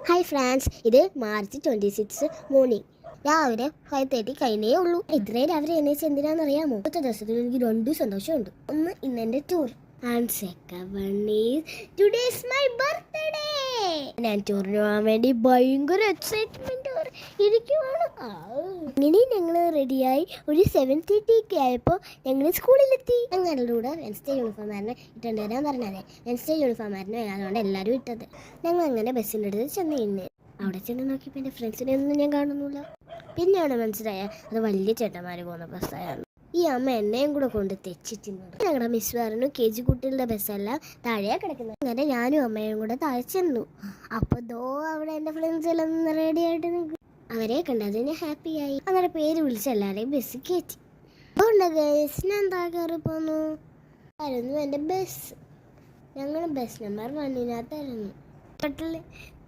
Hi France, ഇത് March 26 morning. രാവിലെ 5:30 കഴിഞ്ഞേ ഉള്ളൂ. ഇത്രയും രാവിലെ എണീച്ച് എന്തിനാണെന്നറിയാമോ? ഇന്നത്തെ ദിവസത്തിൽ എനിക്ക് 2 സന്തോഷമുണ്ട്. ഒന്ന്, ഇന്നെൻ്റെ tour. And second one is today is my birthday. ഞാൻ ടൂറിന് പോകാൻ വേണ്ടി ഭയങ്കര എക്സൈറ്റ്മെന്റ് ഇരിക്കുവാണ്. അങ്ങനെ ഞങ്ങൾ റെഡിയായി. ഒരു 7:30 ആയപ്പോൾ ഞങ്ങൾ സ്കൂളിലെത്തി. ഞങ്ങളുടെ കൂടെ വെൻസ്ഡേ യൂണിഫോമായിരുന്നു ഇട്ടുകൊണ്ട് വരാൻ പറഞ്ഞാലേ വെൻസ്ഡേ യൂണിഫോമായിരുന്നു, അതുകൊണ്ട് എല്ലാവരും ഇട്ടത്. ഞങ്ങൾ അങ്ങനെ ബസ്സിൻ്റെ അടുത്ത് ചെന്ന് ഇന്ന് അവിടെ ചെന്ന് നോക്കിയപ്പോൾ എൻ്റെ ഫ്രണ്ട്സിനെ ഒന്നും ഞാൻ കാണുന്നില്ല. പിന്നെയാണ് മനസ്സിലായ അത് വലിയ ചേട്ടന്മാർ പോകുന്ന ബസ്സായാണ്. ഈ അമ്മ എന്നെയും കൂടെ കൊണ്ട് തെച്ചിട്ടുണ്ട്. ഞങ്ങളുടെ മിസ് പറഞ്ഞു KG കുട്ടികളുടെ ബസ്സെല്ലാം താഴെയാ കിടക്കുന്നത്. അങ്ങനെ ഞാനും അമ്മയും കൂടെ താഴെ ചെന്നു. അപ്പോൾ അവിടെ എൻ്റെ ഫ്രണ്ട്സ് എല്ലാം റെഡി ആയിട്ട് നിൽക്കും. അവരെ കണ്ടതിന് ഹാപ്പിയായി. അങ്ങനെ പേര് വിളിച്ച് എല്ലാവരെയും ബസ്സിൽ കയറ്റി. അതുകൊണ്ട് ഗൈസ് ഞാൻ എന്താ കയറി പോന്നു ആയിരുന്നു എൻ്റെ ബസ്. ഞങ്ങൾ ബസ് നമ്പർ 1 ടോട്ടൽ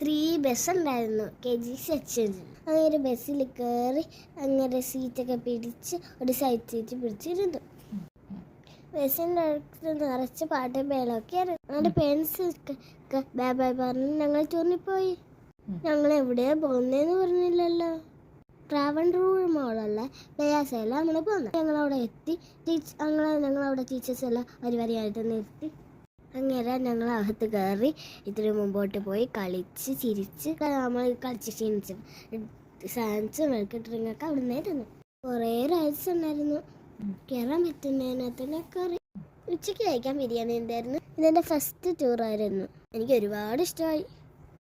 3 ബസ് ഉണ്ടായിരുന്നു KG സെക്ഷനിൽ. അങ്ങനെ ബസ്സിൽ കയറി അങ്ങനെ സീറ്റൊക്കെ പിടിച്ച് ഒരു സൈഡ് സീറ്റ് പിടിച്ചിരുന്നു. ബസ്സിൻ്റെ അടുത്ത് നിറച്ച് പാട്ട് മേളൊക്കെ ആയിരുന്നു. അങ്ങനെ പേരൻസ് ബൈ ബൈ പറഞ്ഞ് ഞങ്ങൾ ടൂറിന് പോയി. ഞങ്ങൾ എവിടെയാ പോകുന്നതെന്ന് പറഞ്ഞില്ലല്ലോ. ട്രാവൻഡ്രൂർ മോളുള്ള ബയാസയിലാണ് നമ്മൾ പോകുന്നത്. ഞങ്ങളവിടെ എത്തി. ഞങ്ങളവിടെ ടീച്ചേഴ്സ് എല്ലാം വരിയായിട്ട് നിർത്തി. അങ്ങനെ ഞങ്ങൾ അകത്ത് കയറി ഇത്തിരി മുമ്പോട്ട് പോയി കളിച്ച് ചിരിച്ച് നമ്മൾ കളിച്ച് ക്ഷീണിച്ച് സയൻസും വെൽക്കിട്ടറിങ്ങൊക്കെ അവിടെ നിന്നായിരുന്നു. കുറേ റൈഡ്സ് ഉണ്ടായിരുന്നു. കയറാൻ പറ്റുന്നതിനകത്തന്നെ കയറി. ഉച്ചയ്ക്ക് കഴിക്കാൻ ബിരിയാണി ഉണ്ടായിരുന്നു. ഇതെൻ്റെ ഫസ്റ്റ് ടൂറായിരുന്നു. എനിക്ക് ഒരുപാട് ഇഷ്ടമായി.